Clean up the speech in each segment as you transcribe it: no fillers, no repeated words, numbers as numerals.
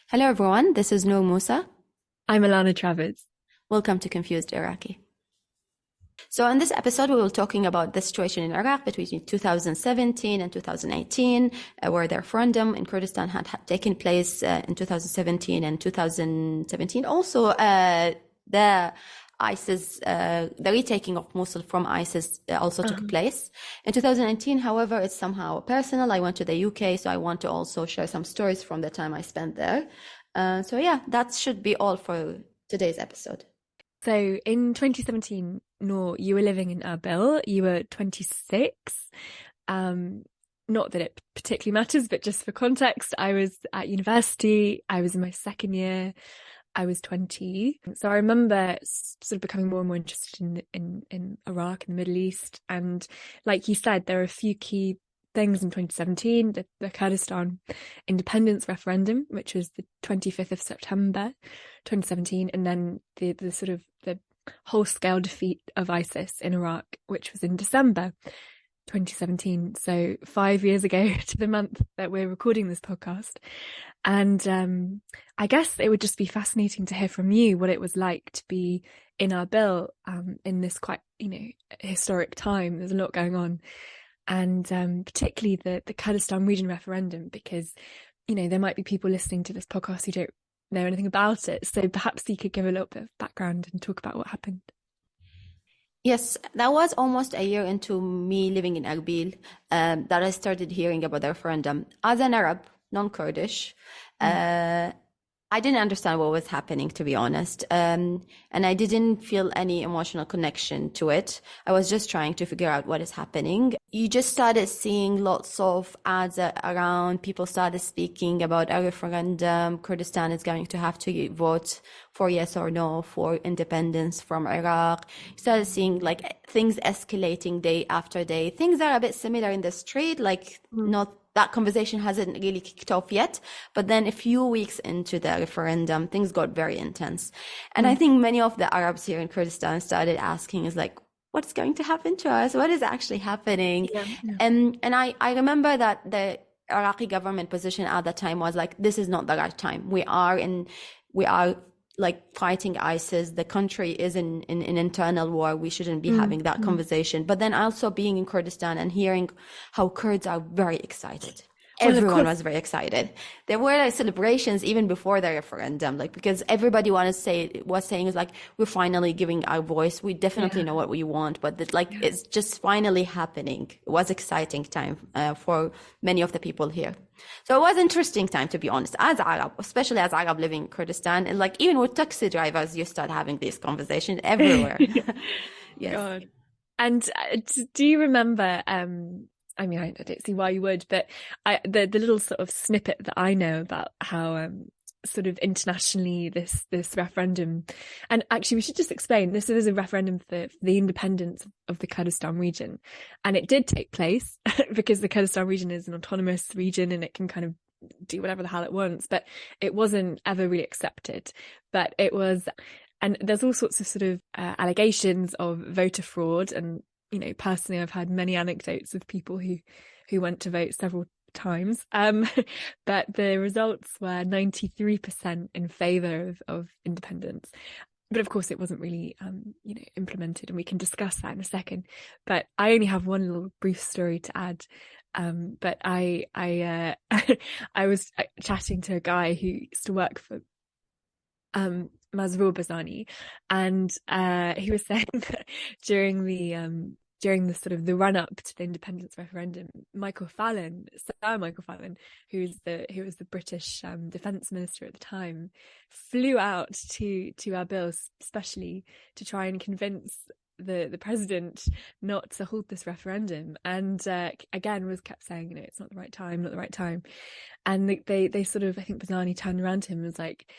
Hello everyone, this is Noor Musa. I'm Alana Travers. Welcome to Confused Iraqi. So in this episode, we will talking about the situation in Iraq between 2017 and 2018, where the referendum in Kurdistan had taken place in 2017 and 2017. Also, the the retaking of Mosul from ISIS also took Um, place. In 2019, however, it's somehow personal. I went to the UK, so I want to also share some stories from the time I spent there. So yeah, that should be all for today's episode. so in 2017, Noor, you were living in Erbil. You were 26. Um, Not that it particularly matters, but just for context, I was at university. I was in my second year. I was 20. So I remember sort of becoming more and more interested in Iraq and the Middle East. And like you said, there are a few key things in 2017, the Kurdistan independence referendum, which was the 25th of September 2017, and then the sort of the whole-scale defeat of ISIS in Iraq, which was in December 2017. So 5 years ago to the month that we're recording this podcast. And I guess it would just be fascinating to hear from you what it was like to be in Erbil in this quite, historic time. There's a lot going on. And particularly the Kurdistan Region referendum, because, there might be people listening to this podcast who don't know anything about it. So perhaps you could give a little bit of background and talk about what happened. Yes, that was almost a year into me living in Erbil that I started hearing about the referendum. As an Arab, non-Kurdish, Mm. uh, I didn't understand what was happening, to be honest. And I didn't feel any emotional connection to it. I was just trying to figure out what is happening. You just started seeing lots of ads around. People started speaking about a referendum. Kurdistan is going to have to vote for yes or no for independence from Iraq. You started seeing like things escalating day after day. Things are a bit similar in the street, like Mm. not that conversation hasn't really kicked off yet. But then a few weeks into the referendum, things got very intense. And I Mm. think many of the Arabs here in Kurdistan started asking is like, what's going to happen to us? What is actually happening? Yeah, yeah. And I remember that the Iraqi government position at that time was like, this is not the right time. We are like fighting ISIS. The country is in an internal war. We shouldn't be Mm. having that Mm. conversation. But then also being in Kurdistan and hearing how Kurds are very excited. Well, of Everyone course. was very excited. There were like celebrations even before the referendum, like because everybody was saying is like we're finally giving our voice. We definitely Yeah, know what we want, but that like yeah. it's just finally happening. It was exciting time for many of the people here. So it was interesting time to be honest, as Arab, especially as Arab living in Kurdistan, and like even with taxi drivers, you start having these conversations everywhere. Yes. God. And do you remember? I mean, I don't see why you would, but the little sort of snippet that I know about how sort of internationally this referendum, and actually we should just explain this is a referendum for the independence of the Kurdistan region, and it did take place because the Kurdistan region is an autonomous region and it can kind of do whatever the hell it wants, but it wasn't ever really accepted. But it was, and there's all sorts of sort of allegations of voter fraud. And personally, I've had many anecdotes of people who went to vote several times. But the results were 93% in favor of independence. But of course, it wasn't really, implemented, and we can discuss that in a second. But I only have one little brief story to add. But I was chatting to a guy who used to work for Masroor Barzani, and he was saying that during the sort of the run up to the independence referendum, Sir Michael Fallon, who was the British defence minister at the time, flew out to Erbil especially to try and convince the president not to hold this referendum, and again was kept saying, it's not the right time, not the right time. And they sort of, I think Barzani turned around to him and was like,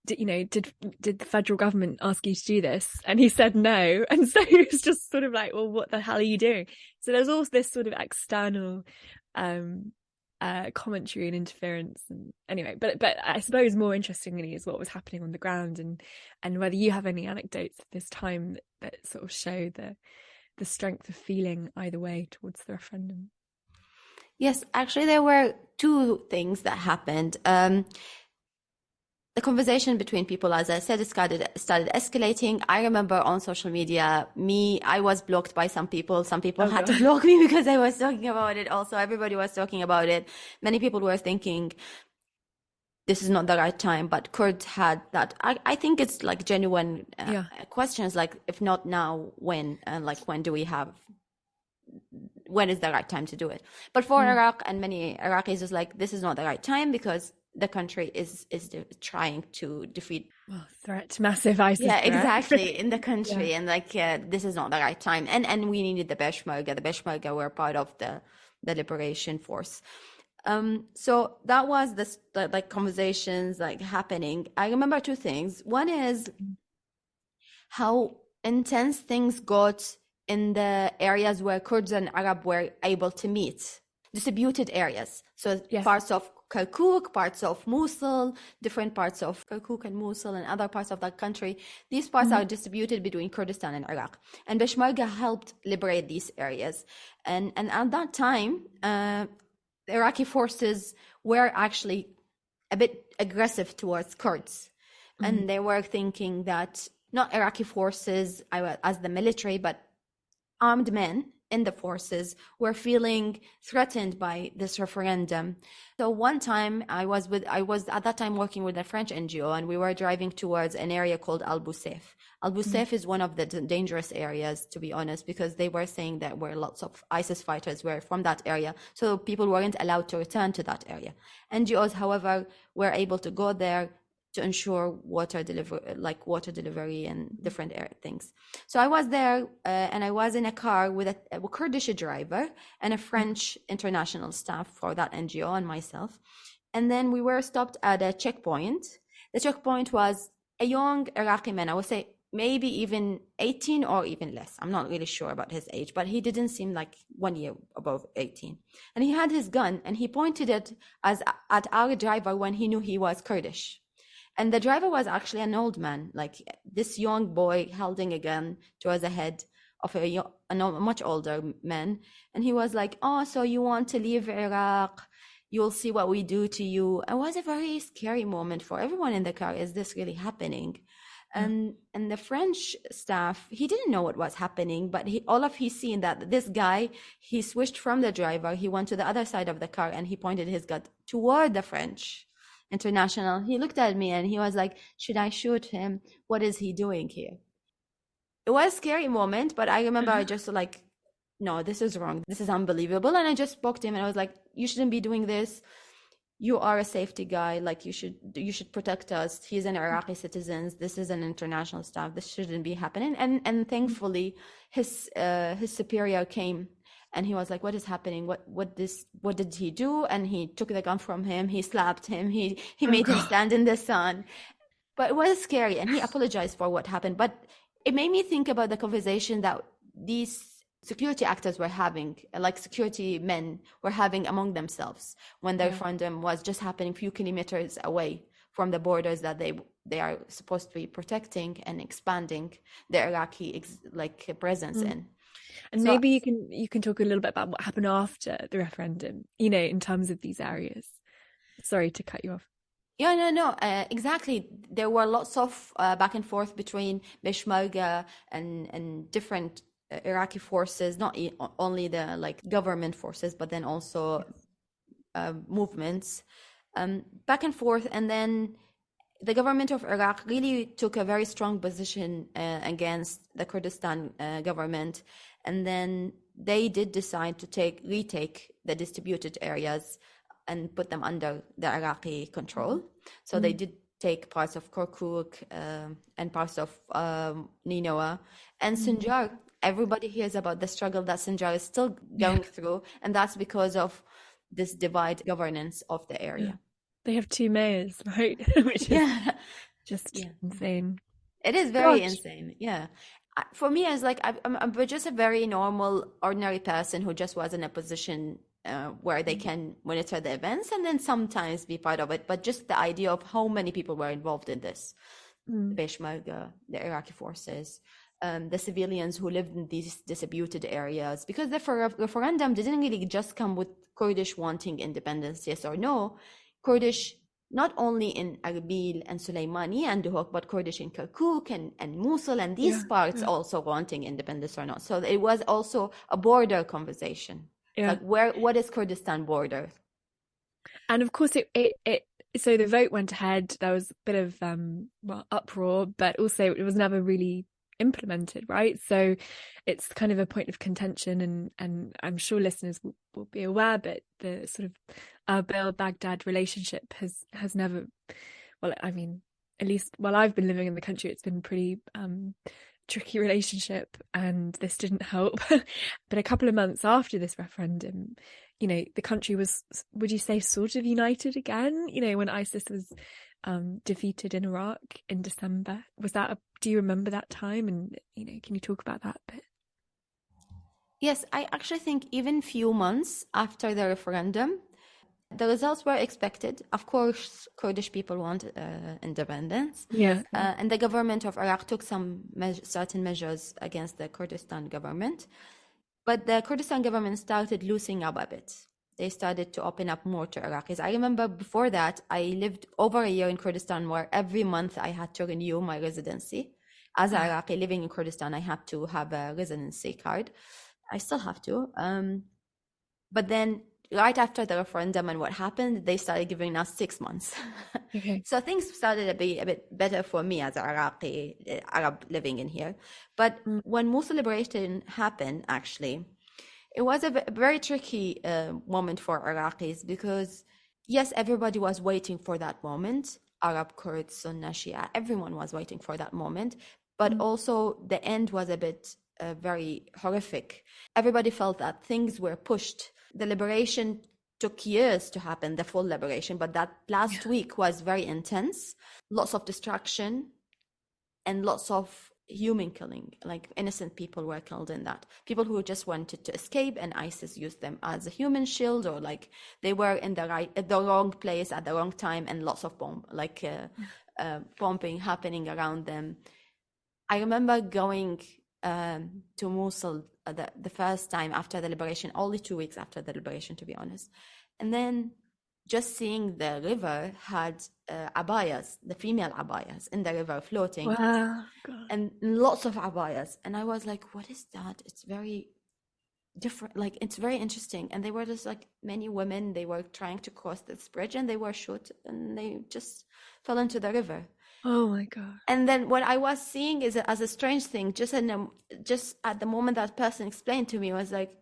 did the federal government ask you to do this? And he said no. And so he was just sort of like, well, what the hell are you doing? So there's all this sort of external commentary and interference. And anyway, but I suppose more interestingly is what was happening on the ground, and whether you have any anecdotes of this time that sort of show the strength of feeling either way towards the referendum. Yes, actually, there were two things that happened. the conversation between people, as I said, it started escalating. I remember on social media, I was blocked by some people. Some people Oh had to God. block me because I was talking about it. Also, everybody was talking about it. Many people were thinking this is not the right time, but Kurd had that. I think it's like genuine Yeah. questions, like if not now, when? And like when is the right time to do it? But for Iraq and many Iraqis, it's like this is not the right time because the country is trying to defeat. Well, massive ISIS Yeah, threat. exactly, in the Yeah. country, and like this is not the right time, and we needed the Peshmerga. The Peshmerga were part of the liberation force. So that was the like conversations like happening. I remember two things. One is how intense things got in the areas where Kurds and Arab were able to meet, distributed areas. So Yes. parts of Kirkuk, parts of Mosul, different parts of Kirkuk and Mosul and other parts of that country. These parts are distributed between Kurdistan and Iraq. And Peshmerga helped liberate these areas. And at that time, the Iraqi forces were actually a bit aggressive towards Kurds. And they were thinking that not Iraqi forces as the military, but armed men in the forces were feeling threatened by this referendum. So one time I was at that time working with a French NGO, and we were driving towards an area called Al Busef. Al Busef is one of the dangerous areas, to be honest, because they were saying that where lots of ISIS fighters were from that area. So people weren't allowed to return to that area. NGOs, however, were able to go there to ensure water delivery and different things. So I was there and I was in a car with a Kurdish driver and a French international staff for that NGO and myself. And then we were stopped at a checkpoint. The checkpoint was a young Iraqi man, I would say maybe even 18 or even less. I'm not really sure about his age, but he didn't seem like 1 year above 18. And he had his gun and he pointed it at our driver when he knew he was Kurdish. And the driver was actually an old man, like this young boy holding a gun towards the head of a much older man. And he was like, oh, so you want to leave Iraq? You'll see what we do to you. It was a very scary moment for everyone in the car. Is this really happening? And the French staff, he didn't know what was happening, but he seen that this guy, he switched from the driver, he went to the other side of the car and he pointed his gun toward the French international. He looked at me and he was like, should I shoot him? What is he doing here? It was a scary moment, but I remember I just like, no, this is wrong. This is unbelievable. And I just spoke to him and I was like, you shouldn't be doing this. You are a safety guy. Like you should protect us. He's an Iraqi citizen. This is an international staff. This shouldn't be happening. And thankfully his superior came and he was like, what is happening? What did he do? And he took the gun from him. He slapped him. He made him stand in the sun. But it was scary. And he apologized for what happened. But it made me think about the conversation that these security actors were having, like security men were having among themselves when the referendum was just happening a few kilometers away from the borders that they are supposed to be protecting and expanding the Iraqi presence in. And so, maybe you can talk a little bit about what happened after the referendum, in terms of these areas. Sorry to cut you off. Yeah, no, exactly. There were lots of back and forth between Peshmerga and different Iraqi forces, not only the government forces, but then also movements back and forth. And then the government of Iraq really took a very strong position against the Kurdistan government. And then they did decide to retake the distributed areas and put them under the Iraqi control. So they did take parts of Kirkuk and parts of Nineveh and Sinjar. Everybody hears about the struggle that Sinjar is still going through, and that's because of this divide governance of the area. Yeah. They have 2 mayors, right? Which is just insane. It is very insane. Yeah. For me, it's like I'm just a very normal, ordinary person who just was in a position where they can monitor the events and then sometimes be part of it. But just the idea of how many people were involved in this, the Peshmerga, the Iraqi forces, the civilians who lived in these disputed areas, because the referendum didn't really just come with Kurdish wanting independence, yes or no. Kurdish not only in Erbil and Suleimani and Duhok, but Kurdish in Kirkuk and Mosul and these Yeah, parts yeah, also wanting independence or not. So it was also a border conversation. It's yeah. like, what is Kurdistan border? And of course, it so the vote went ahead. There was a bit of well, uproar, but also it was never really implemented, right? So it's kind of a point of contention, and I'm sure listeners will be aware, but the sort of Erbil-Baghdad relationship has never, well, I mean, at least while I've been living in the country, it's been pretty tricky relationship, and this didn't help. But a couple of months after this referendum, you know, the country was, would you say, sort of united again? You know, when ISIS was defeated in Iraq in December. Do you remember that time? And, you know, can you talk about that a bit? Yes, I actually think even few months after the referendum, the results were expected. Of course, Kurdish people want independence. Yeah, yeah. And the government of Iraq took some certain measures against the Kurdistan government. But the Kurdistan government started loosening up a bit. They started to open up more to Iraqis. I remember before that, I lived over a year in Kurdistan where every month I had to renew my residency. As an Iraqi living in Kurdistan, I had to have a residency card. I still have to. But then right after the referendum and what happened, they started giving us 6 months. Okay. So things started to be a bit better for me as an Iraqi Arab living in here. But when Mosul liberation happened, actually, it was a very tricky moment for Iraqis because, yes, everybody was waiting for that moment. Arab, Kurds, Sunni, Shia, everyone was waiting for that moment. But also the end was a bit very horrific. Everybody felt that things were pushed. The liberation took years to happen, the full liberation, but that last week was very intense. Lots of destruction and lots of human killing, like innocent people were killed in that. People who just wanted to escape, and ISIS used them as a human shield, or like they were in the wrong place at the wrong time, and lots of bombing happening around them. I remember going to Mosul the first time after the liberation, only 2 weeks after the liberation, to be honest. And then just seeing the river had abayas, the female abayas in the river floating. Wow. God. And lots of abayas. And I was like, what is that? It's very different. Like, it's very interesting. And they were just like many women, they were trying to cross this bridge and they were shot and they just fell into the river. Oh my God. And then what I was seeing is as a strange thing, just at the moment that person explained to me, was like,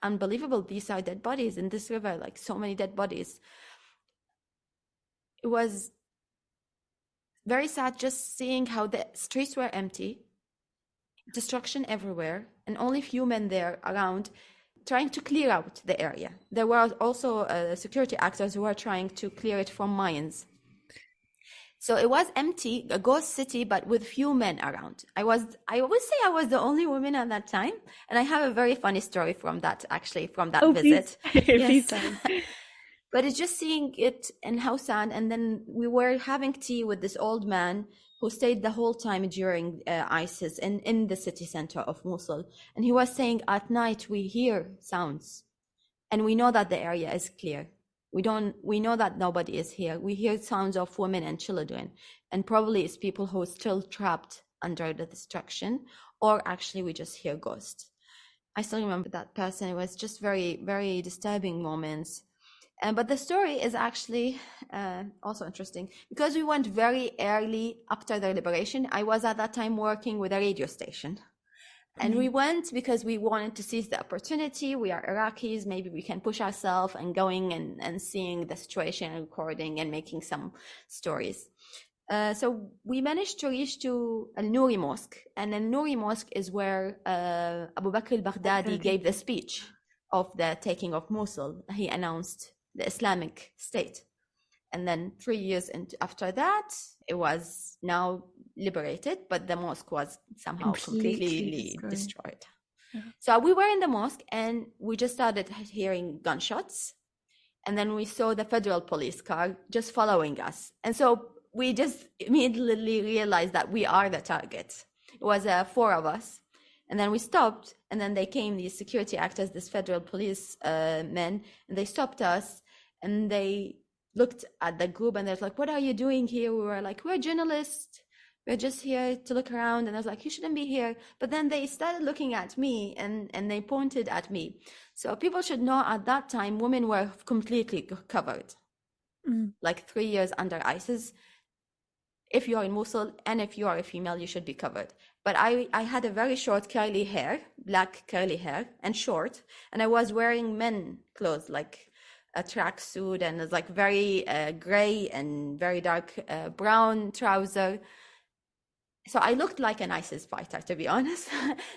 unbelievable, these are dead bodies in this river, like so many dead bodies. It was very sad just seeing how the streets were empty, destruction everywhere, and only few men there around trying to clear out the area. There were also security actors who were trying to clear it from mines. So it was empty, a ghost city, but with few men around. I would say I was the only woman at that time. And I have a very funny story from that, actually, from that visit. Please. Yes. But it's just seeing it and how sad. And then we were having tea with this old man who stayed the whole time during ISIS in the city center of Mosul. And he was saying, at night, we hear sounds and we know that the area is clear. We know that nobody is here. We hear sounds of women and children, and probably it's people who are still trapped under the destruction, or actually we just hear ghosts. I still remember that person. It was just very, very disturbing moments. But the story is actually also interesting because we went very early after the liberation. I was at that time working with a radio station. And we went because we wanted to seize the opportunity. We are Iraqis. Maybe we can push ourselves and going and seeing the situation and recording and making some stories. So we managed to reach to Al-Nouri Mosque. And Al-Nouri Mosque is where Abu Bakr al-Baghdadi gave the speech of the taking of Mosul. He announced the Islamic State. And then 3 years after that, it was now liberated, but the mosque was somehow completely destroyed. Yeah. So we were in the mosque and we just started hearing gunshots. And then we saw the federal police car just following us. And so we just immediately realized that we are the target. It was 4 of us. And then we stopped, and then they came, these security actors, this federal police men, and they stopped us, and they looked at the group and they're like, what are you doing here? We were like, we're journalists. We're just here to look around. And I was like, you shouldn't be here. But then they started looking at me and they pointed at me. So people should know at that time, women were completely covered, like 3 years under ISIS. If you are in Mosul and if you are a female, you should be covered. But I had a very short curly hair, black curly hair and short. And I was wearing men clothes, like a tracksuit, and it's like very gray and very dark brown trouser. So I looked like an ISIS fighter, to be honest.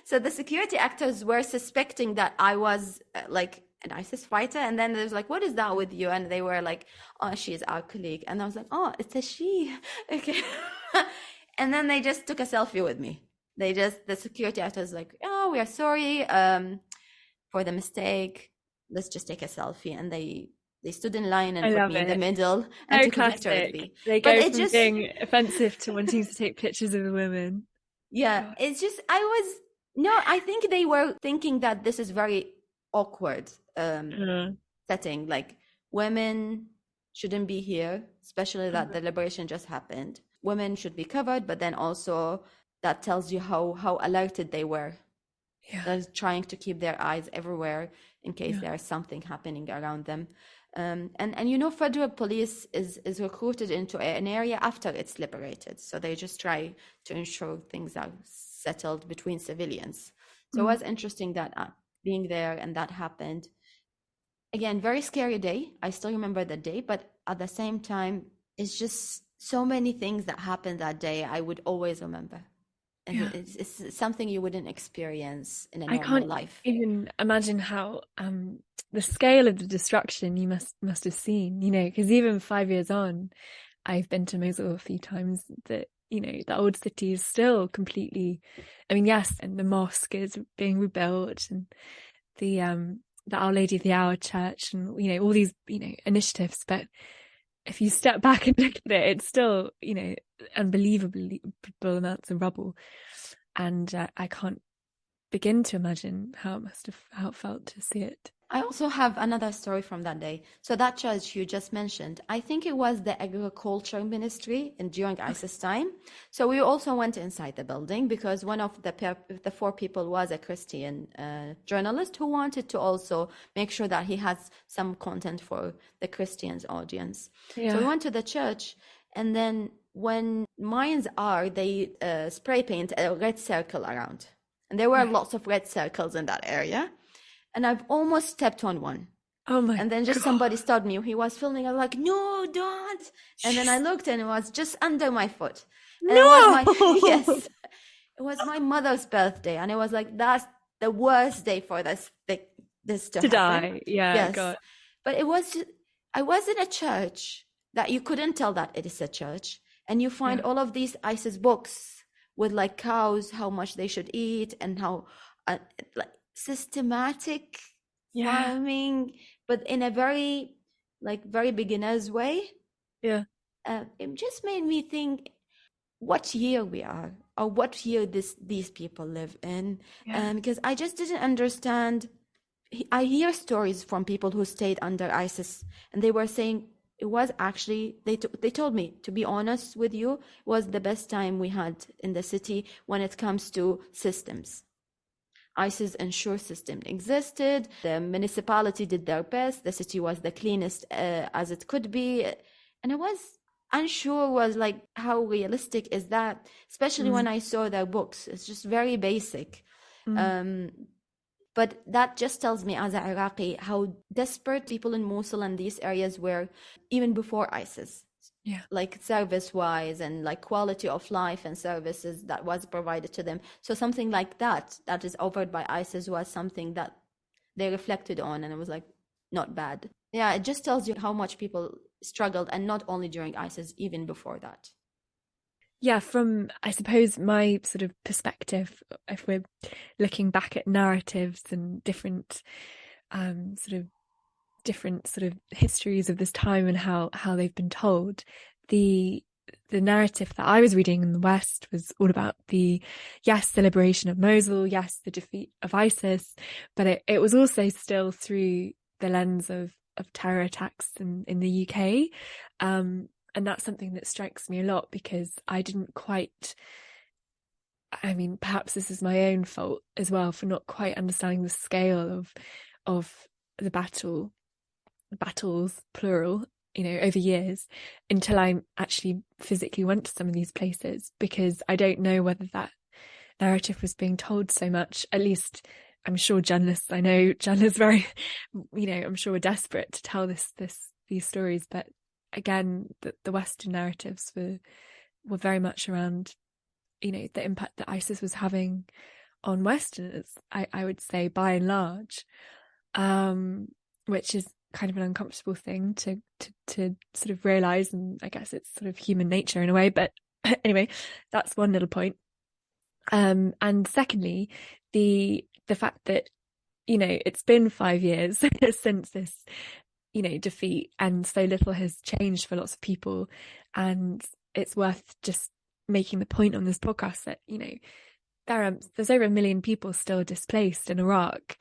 So the security actors were suspecting that I was like an ISIS fighter. And then there's like, what is that with you? And they were like, oh, she is our colleague. And I was like, oh, it's a she. Okay. And then they just took a selfie with me. The security actors like, oh, we are sorry for the mistake. Let's just take a selfie. And they stood in line and put me in the middle and took a picture with me. They go from being offensive to wanting to take pictures of the women. Yeah, it's just, I think they were thinking that this is very awkward setting. Like, women shouldn't be here, especially that the liberation just happened. Women should be covered, but then also that tells you how alerted they were. Yeah. They're trying to keep their eyes everywhere in case there's something happening around them. And you know, federal police is recruited into an area after it's liberated. So they just try to ensure things are settled between civilians. So it was interesting that being there and that happened. Again, very scary day. I still remember the day, but at the same time, it's just so many things that happened that day I would always remember. And it's something you wouldn't experience in a normal life. I can't even imagine how the scale of the destruction you must have seen, you know, because even 5 years on, I've been to Mosul a few times. That, you know, the old city is still completely, I mean, yes, and the mosque is being rebuilt, and the Our Lady of the Hour church, and, you know, all these, you know, initiatives. But if you step back and look at it, it's still, you know, unbelievable amounts of rubble. And I can't begin to imagine how it felt to see it. I also have another story from that day. So that church you just mentioned, I think it was the agriculture ministry during ISIS time. So we also went inside the building because one of the four people was a Christian journalist who wanted to also make sure that he has some content for the Christians audience. Yeah. So we went to the church, and then when mines are, they spray paint a red circle around. And there were lots of red circles in that area. And I've almost stepped on one. Oh my! And then just somebody stopped me. He was filming. I was like, no, don't. And then I looked, and it was just under my foot. And no! Yes. It was my mother's birthday. And it was like, that's the worst day for this to happen. Die. Yeah, yes. God. But I was in a church that you couldn't tell that it is a church. And you find all of these ISIS books with like cows, how much they should eat, and how like systematic farming, but in a very beginner's way. Yeah. It just made me think what year we are, or what year these people live in. Because I just didn't understand. I hear stories from people who stayed under ISIS, and they were saying it was actually, they told me, to be honest with you, it was the best time we had in the city when it comes to systems. ISIS ensure system existed. The municipality did their best. The city was the cleanest as it could be. And I was unsure, was like, how realistic is that? Especially when I saw their books. It's just very basic. But that just tells me as an Iraqi how desperate people in Mosul and these areas were even before ISIS. Yeah. Like service-wise and like quality of life and services that was provided to them. So something like that is offered by ISIS was something that they reflected on, and it was like not bad. Yeah, it just tells you how much people struggled, and not only during ISIS, even before that. Yeah, from, I suppose, my sort of perspective, if we're looking back at narratives and different histories of this time and how they've been told, the narrative that I was reading in the West was all about the liberation of Mosul, the defeat of ISIS, but it was also still through the lens of of terror attacks in the UK. And that's something that strikes me a lot, because I didn't quite, I mean, perhaps this is my own fault as well for not quite understanding the scale of the battles, plural, over years, until I actually physically went to some of these places, because I don't know whether that narrative was being told so much. At least I'm sure journalists, I know journalists very, I'm sure we're desperate to tell these stories, but again, the Western narratives were very much around, the impact that ISIS was having on Westerners, I would say, by and large, which is kind of an uncomfortable thing to sort of realize, and I guess it's sort of human nature in a way. But anyway, that's one little point. And secondly, the fact that it's been 5 years since this defeat, and so little has changed for lots of people, and it's worth just making the point on this podcast that there's over 1 million people still displaced in Iraq,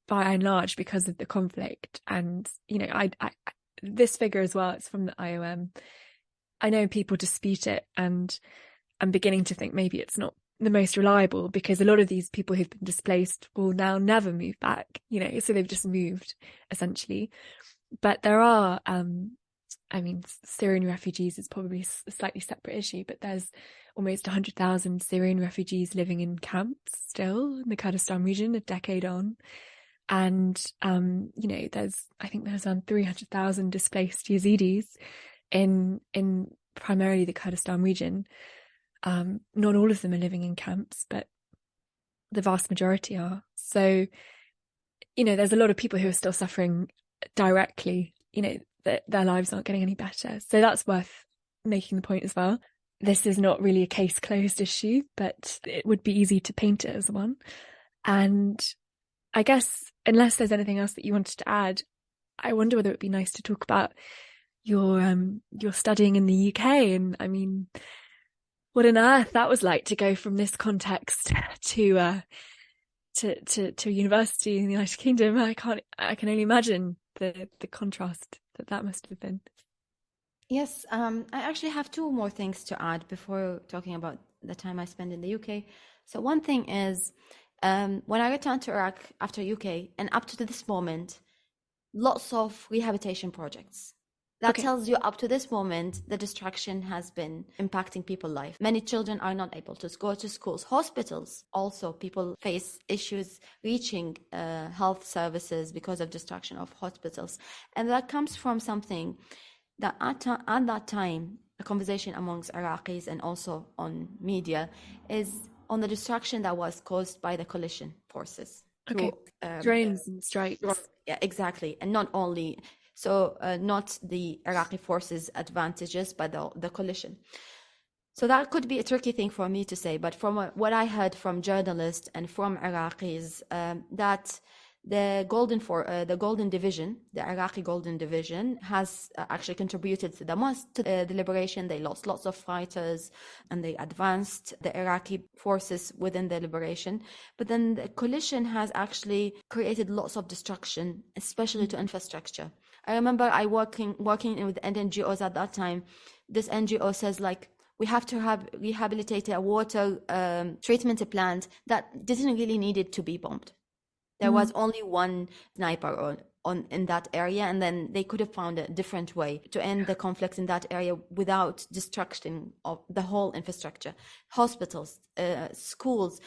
by and large, because of the conflict. And I this figure as well, it's from the IOM. I know people dispute it, and I'm beginning to think maybe it's not the most reliable, because a lot of these people who've been displaced will now never move back, so they've just moved essentially. But there are Syrian refugees is probably a slightly separate issue, but there's almost 100,000 Syrian refugees living in camps still in the Kurdistan region a decade on. And I think there's around 300,000 displaced Yazidis in primarily the Kurdistan region. Not all of them are living in camps, but the vast majority are. So, there's a lot of people who are still suffering directly, that their lives aren't getting any better. So that's worth making the point as well. This is not really a case closed issue, but it would be easy to paint it as one. And I guess, unless there's anything else that you wanted to add, I wonder whether it would be nice to talk about your studying in the UK. And I mean, what on earth that was like to go from this context to a university in the United Kingdom. I can only imagine the contrast that must have been. Yes, I actually have two more things to add before talking about the time I spent in the UK. So one thing is, when I returned to Iraq after UK, and up to this moment, lots of rehabilitation projects. That tells you up to this moment, the destruction has been impacting people's life. Many children are not able to go to schools. Hospitals also, people face issues reaching health services because of destruction of hospitals. And that comes from something that at that time, a conversation amongst Iraqis and also on media is on the destruction that was caused by the coalition forces. Through, drones and strikes. Yeah, exactly. And not only... So not the Iraqi forces' advantages, but the coalition. So that could be a tricky thing for me to say, but from what I heard from journalists and from Iraqis, that the Golden Division, the Iraqi Golden Division, has actually contributed to the most to the liberation. They lost lots of fighters, and they advanced the Iraqi forces within the liberation. But then the coalition has actually created lots of destruction, especially to infrastructure. I remember I working with NGOs at that time. This NGO says, like, we have to have rehabilitate a water treatment plant that didn't really need it to be bombed. There was only one sniper in that area, and then they could have found a different way to end the conflict in that area without destruction of the whole infrastructure, hospitals, schools.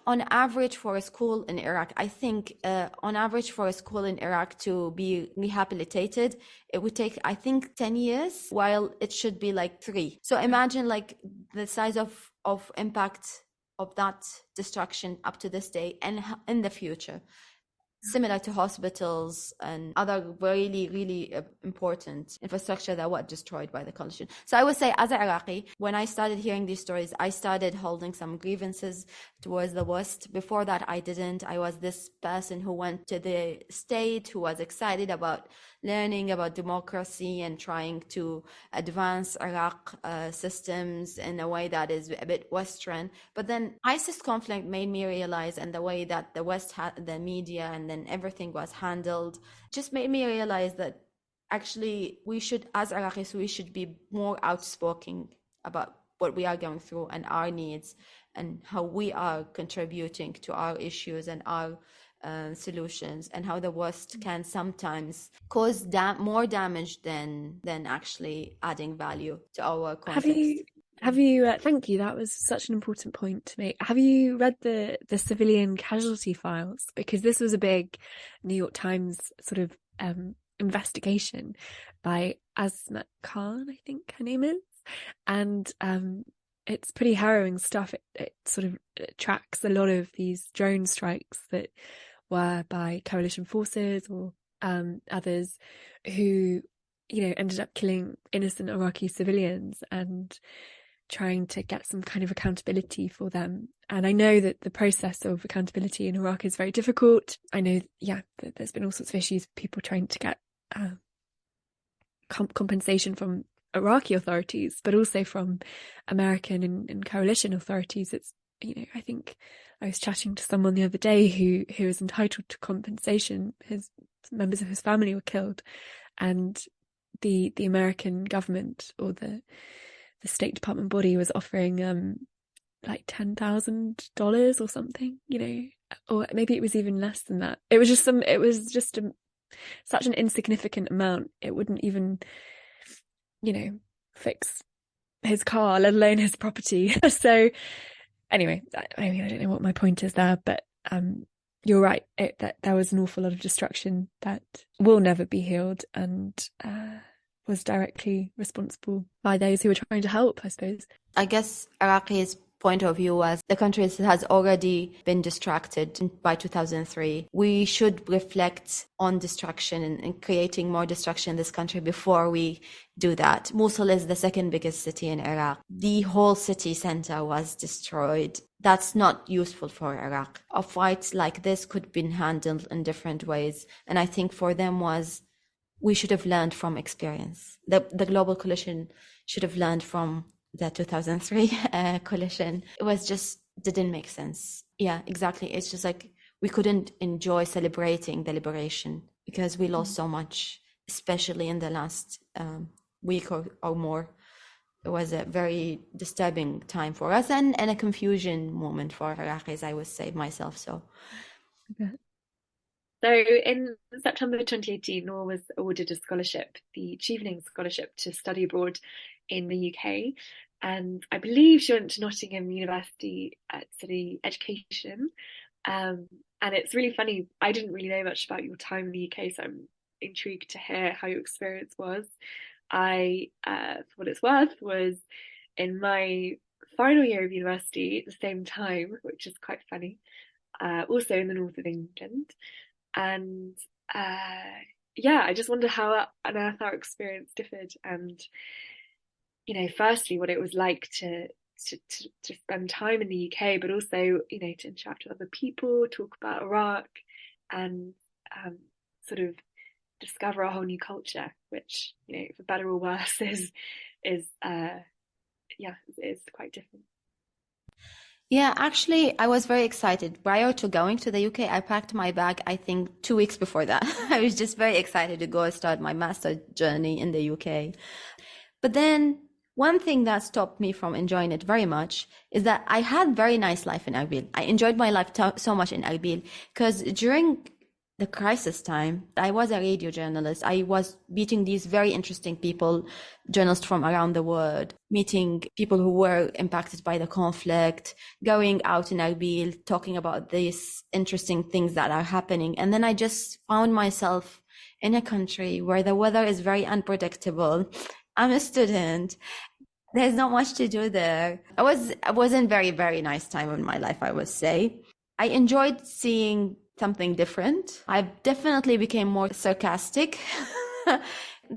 On average for a school in Iraq, I think on average for a school in Iraq to be rehabilitated, it would take, I think, 10 years, while it should be like 3. So imagine like the size of impact of that destruction up to this day and in the future, similar to hospitals and other really, really important infrastructure that was destroyed by the coalition. So I would say, as an Iraqi, when I started hearing these stories, I started holding some grievances towards the West. Before that, I didn't. I was this person who went to the state, who was excited about learning about democracy and trying to advance Iraq systems in a way that is a bit Western. But then ISIS conflict made me realize, and the way that the West had the media and then everything was handled, just made me realize that actually we should, as Iraqis, we should be more outspoken about what we are going through and our needs and how we are contributing to our issues and our solutions, and how the West can sometimes cause more damage than actually adding value to our context. Have you thank you, that was such an important point to make. Have you read the civilian casualty files? Because this was a big New York Times sort of investigation by Azmat Khan, I think her name is, and it's pretty harrowing stuff. It sort of tracks a lot of these drone strikes that were by coalition forces or others who, you know, ended up killing innocent Iraqi civilians and trying to get some kind of accountability for them. And I know that the process of accountability in Iraq is very difficult. I know, that there's been all sorts of issues, people trying to get compensation from Iraqi authorities, but also from American and coalition authorities. It's, you know, I think I was chatting to someone the other day who is entitled to compensation. His members of his family were killed, and the American government or the State Department body was offering like $10,000 or something, you know, or maybe it was even less than that. It was just such an insignificant amount. It wouldn't even, you know, fix his car, let alone his property. So anyway, I mean, I don't know what my point is there, but you're right. That there was an awful lot of destruction that will never be healed, and was directly responsible by those who were trying to help, I suppose. I guess Iraqi's point of view was the country has already been distracted by 2003. We should reflect on destruction and creating more destruction in this country before we do that. Mosul is the second biggest city in Iraq. The whole city center was destroyed. That's not useful for Iraq. A fight like this could be handled in different ways. And I think for them we should have learned from experience. The global coalition should have learned from the 2003 coalition. It was just didn't make sense. Yeah, exactly. It's just like we couldn't enjoy celebrating the liberation because we lost so much, especially in the last week or more. It was a very disturbing time for us and a confusion moment for Iraqis, I would say myself. So. So in September 2018, Noor was awarded a scholarship, the Chevening Scholarship, to study abroad in the UK. And I believe she went to Nottingham University at City Education. And it's really funny, I didn't really know much about your time in the UK, so I'm intrigued to hear how your experience was. I, for what it's worth, was in my final year of university at the same time, which is quite funny, also in the north of England. And I just wonder how on earth our experience differed, and you know, firstly what it was like to spend time in the UK, but also, you know, to interact with other people, talk about Iraq, and sort of discover a whole new culture, which, you know, for better or worse, is quite different. Yeah, actually, I was very excited. Prior to going to the UK, I packed my bag, I think 2 weeks before that. I was just very excited to go start my master journey in the UK. But then one thing that stopped me from enjoying it very much is that I had very nice life in Erbil. I enjoyed my life so much in Erbil because during the crisis time, I was a radio journalist. I was meeting these very interesting people, journalists from around the world, meeting people who were impacted by the conflict, going out in Erbil, talking about these interesting things that are happening. And then I just found myself in a country where the weather is very unpredictable. I'm a student. There's not much to do there. It wasn't very, very nice time in my life, I would say. I enjoyed seeing something different. I definitely became more sarcastic.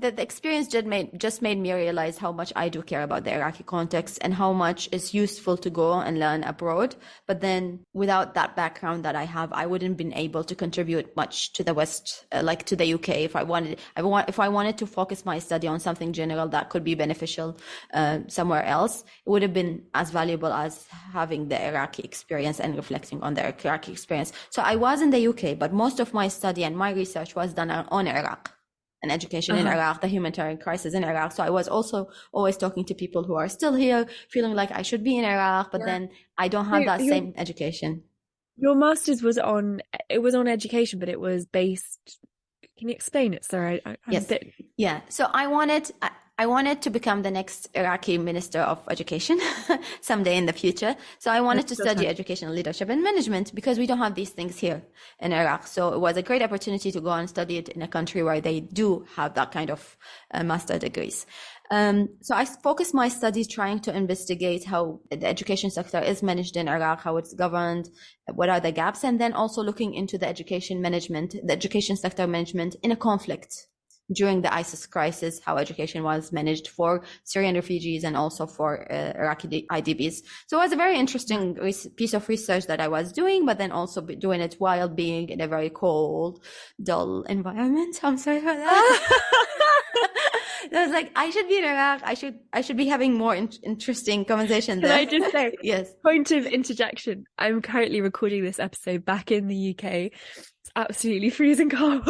the experience just made me realize how much I do care about the Iraqi context and how much it's useful to go and learn abroad. But then without that background that I have, I wouldn't been able to contribute much to the West, like to the UK. If I wanted to focus my study on something general that could be beneficial somewhere else, it would have been as valuable as having the Iraqi experience and reflecting on the Iraqi experience. So I was in the UK, but most of my study and my research was done on Iraq and education in Iraq, the humanitarian crisis in Iraq. So I was also always talking to people who are still here, feeling like I should be in Iraq, but then I don't have that same education. Your master's was on education, but it was based. Can you explain it? Sorry, Yes. Yeah. So I wanted to become the next Iraqi Minister of Education someday in the future. So I wanted to study educational leadership and management because we don't have these things here in Iraq. So it was a great opportunity to go and study it in a country where they do have that kind of master degrees. So I focused my studies trying to investigate how the education sector is managed in Iraq, how it's governed, what are the gaps, and then also looking into the education sector management in a conflict during the ISIS crisis, how education was managed for Syrian refugees and also for Iraqi IDPs. So it was a very interesting piece of research that I was doing, but then also doing it while being in a very cold, dull environment. I'm sorry for that. I was like, I should be in Iraq. I should be having more interesting conversation there. Can I just say, yes. Point of interjection. I'm currently recording this episode back in the UK. It's absolutely freezing cold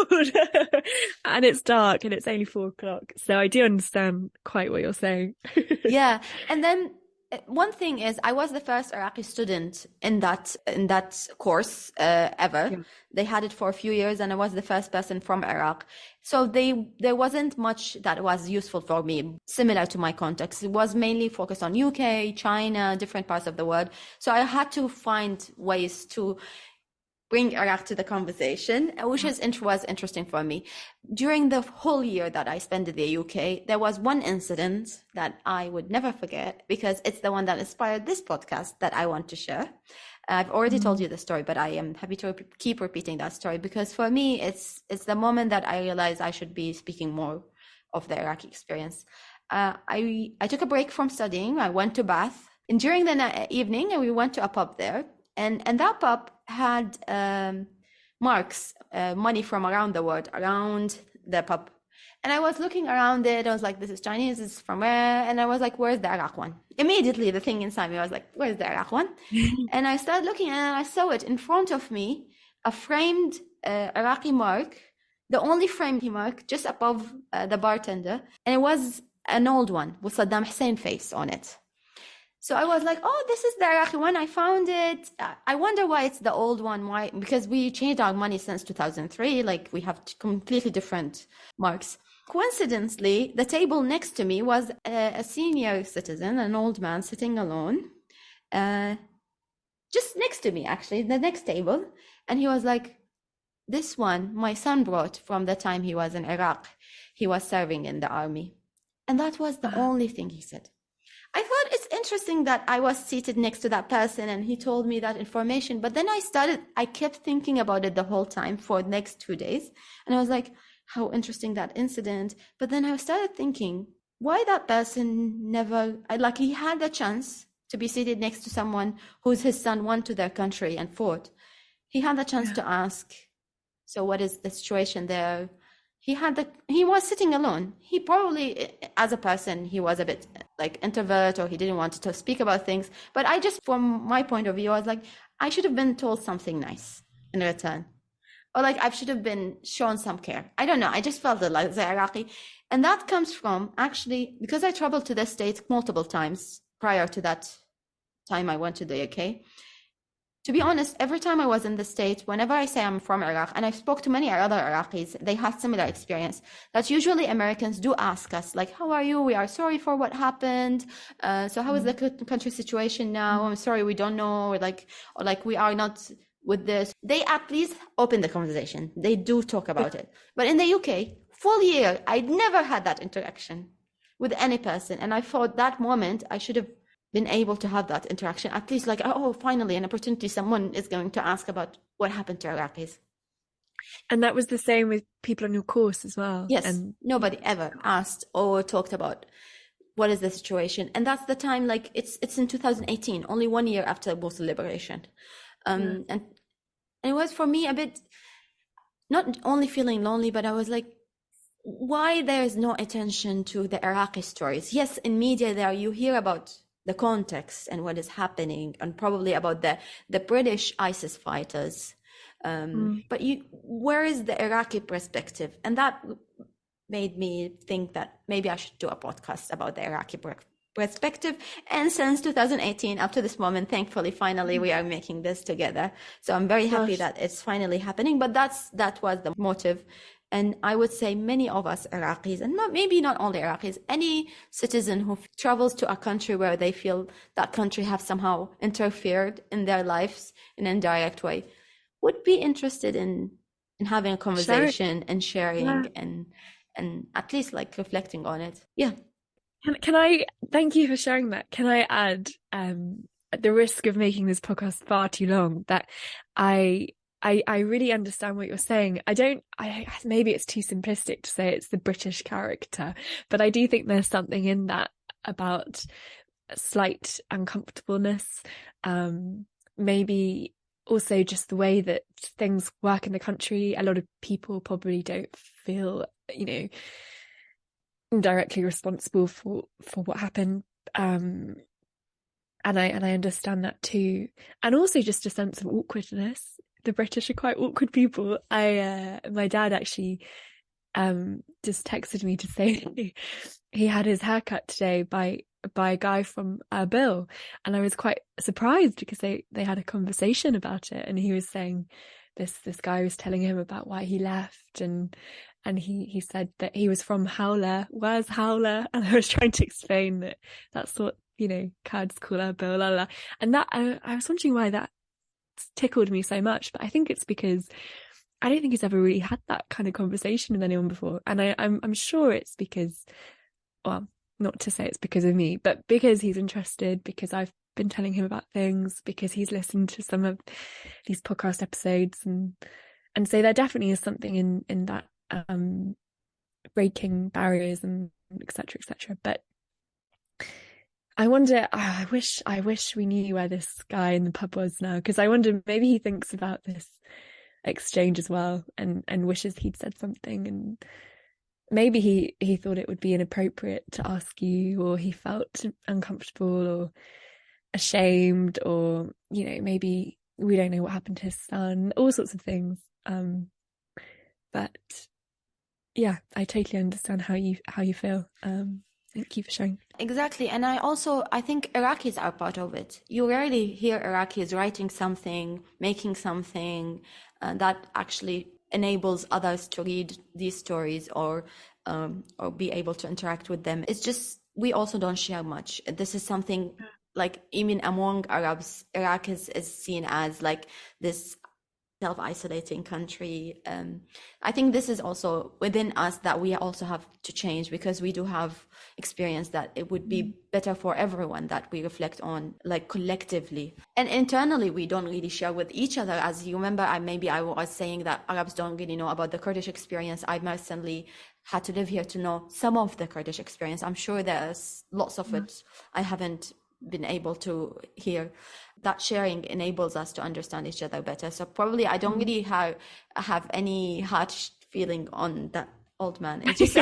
and it's dark and it's only 4:00. So I do understand quite what you're saying. Yeah. And then one thing is I was the first Iraqi student in that course ever. Yeah. They had it for a few years and I was the first person from Iraq. So there wasn't much that was useful for me, similar to my context. It was mainly focused on UK, China, different parts of the world. So I had to find ways to bring Iraq to the conversation, which was interesting for me. During the whole year that I spent in the UK, there was one incident that I would never forget because it's the one that inspired this podcast that I want to share. I've already told you the story, but I am happy to keep repeating that story because for me, it's the moment that I realized I should be speaking more of the Iraqi experience. I took a break from studying. I went to Bath, and during the evening, we went to a pub there, and that pub had marks, money from around the world, around the pub. And I was looking around it. I was like, this is Chinese, this is from where? And I was like, where's the Iraq one? Immediately, the thing inside me, I was like, where's the Iraq one? And I started looking and I saw it in front of me, a framed Iraqi mark, the only framed mark just above the bartender. And it was an old one with Saddam Hussein face on it. So I was like, oh, this is the Iraqi one. I found it. I wonder why it's the old one. Why? Because we changed our money since 2003. Like we have completely different marks. Coincidentally, the table next to me was a senior citizen, an old man sitting alone, just next to me, actually, the next table. And he was like, this one, my son brought from the time he was in Iraq. He was serving in the army. And that was the only thing he said. I thought it's interesting that I was seated next to that person and he told me that information. But then I kept thinking about it the whole time for the next 2 days. And I was like, how interesting that incident. But then I started thinking, why that person he had the chance to be seated next to someone whose his son went to their country and fought. He had the chance to ask, so what is the situation there? He was sitting alone. He probably, as a person, he was a bit like introvert or he didn't want to speak about things. But I just, from my point of view, I was like, I should have been told something nice in return. Or like I should have been shown some care. I don't know. I just felt like the Iraqi. And that comes from actually, because I traveled to the States multiple times prior to that time I went to the UK. To be honest, every time I was in the States, whenever I say I'm from Iraq, and I spoke to many other Iraqis, they had similar experience. That usually Americans do ask us, like, how are you? We are sorry for what happened. So how is the country situation now? I'm sorry, we don't know. Or like we are not with this. They at least open the conversation. They do talk about it. But in the UK, full year, I never had that interaction with any person. And I thought that moment I should have been able to have that interaction, at least like, oh, finally an opportunity, someone is going to ask about what happened to Iraqis. And that was the same with people on your course as well. Yes, And nobody ever asked or talked about what is the situation. And that's the time, like it's in 2018, only 1 year after Mosul liberation. yeah. And it was for me a bit, not only feeling lonely, but I was like, why there is no attention to the Iraqi stories? Yes, in media there you hear about the context and what is happening, and probably about the British ISIS fighters. But where is the Iraqi perspective? And that made me think that maybe I should do a podcast about the Iraqi perspective. And since 2018, up to this moment, thankfully, finally, we are making this together. So I'm very happy that it's finally happening. But that was the motive. And I would say many of us Iraqis, and maybe not only Iraqis, any citizen who travels to a country where they feel that country have somehow interfered in their lives in an indirect way, would be interested in having a conversation and sharing and at least like reflecting on it. Yeah. Can I thank you for sharing that? Can I add, at the risk of making this podcast far too long, that I really understand what you're saying. Maybe it's too simplistic to say it's the British character, but I do think there's something in that about slight uncomfortableness. Maybe also just the way that things work in the country. A lot of people probably don't feel, directly responsible for what happened. And I understand that too. And also just a sense of awkwardness. The British are quite awkward people. My dad actually just texted me to say he had his hair cut today by a guy from Erbil, and I was quite surprised because they had a conversation about it, and he was saying this guy was telling him about why he left, and he said that he was from Howler. Where's Howler? And I was trying to explain that that's what Kurds call Erbil, la, la. And that I was wondering why that tickled me so much, but I think it's because I don't think he's ever really had that kind of conversation with anyone before, and I'm sure it's because, well, not to say it's because of me, but because he's interested, because I've been telling him about things, because he's listened to some of these podcast episodes, and so there definitely is something in that breaking barriers and etc. But I wonder, I wish we knew where this guy in the pub was now, because I wonder maybe he thinks about this exchange as well and wishes he'd said something, and maybe he thought it would be inappropriate to ask you, or he felt uncomfortable or ashamed, or maybe we don't know what happened to his son, all sorts of things. But yeah, I totally understand how you feel. Thank you for sharing. Exactly. And I think Iraqis are part of it. You rarely hear Iraqis writing something, making something that actually enables others to read these stories or be able to interact with them. It's just, we also don't share much. This is something like even among Arabs, Iraq is seen as like this self-isolating country. I think this is also within us that we also have to change, because we do have experience that it would be better for everyone that we reflect on, like collectively. And internally, we don't really share with each other. As you remember, I was saying that Arabs don't really know about the Kurdish experience. I personally had to live here to know some of the Kurdish experience. I'm sure there's lots of it I haven't been able to hear. That sharing enables us to understand each other better. So probably I don't really have any hard feeling on that old man. It's just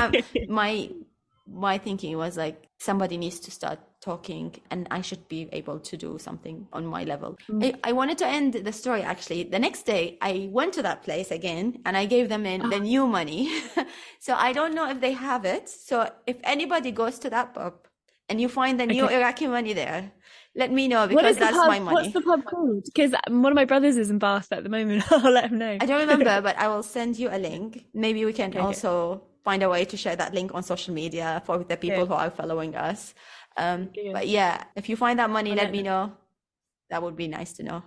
my thinking was like, somebody needs to start talking, and I should be able to do something on my level. I wanted to end the story actually. The next day I went to that place again and I gave them the new money. So I don't know if they have it. So if anybody goes to that pub and you find the new Iraqi money there, let me know, because that's my money. What's the pub called? Because one of my brothers is in Bath at the moment. I'll let him know. I don't remember, but I will send you a link. Maybe we can also find a way to share that link on social media for the people who are following us. But yeah, if you find that money, let me know. That would be nice to know.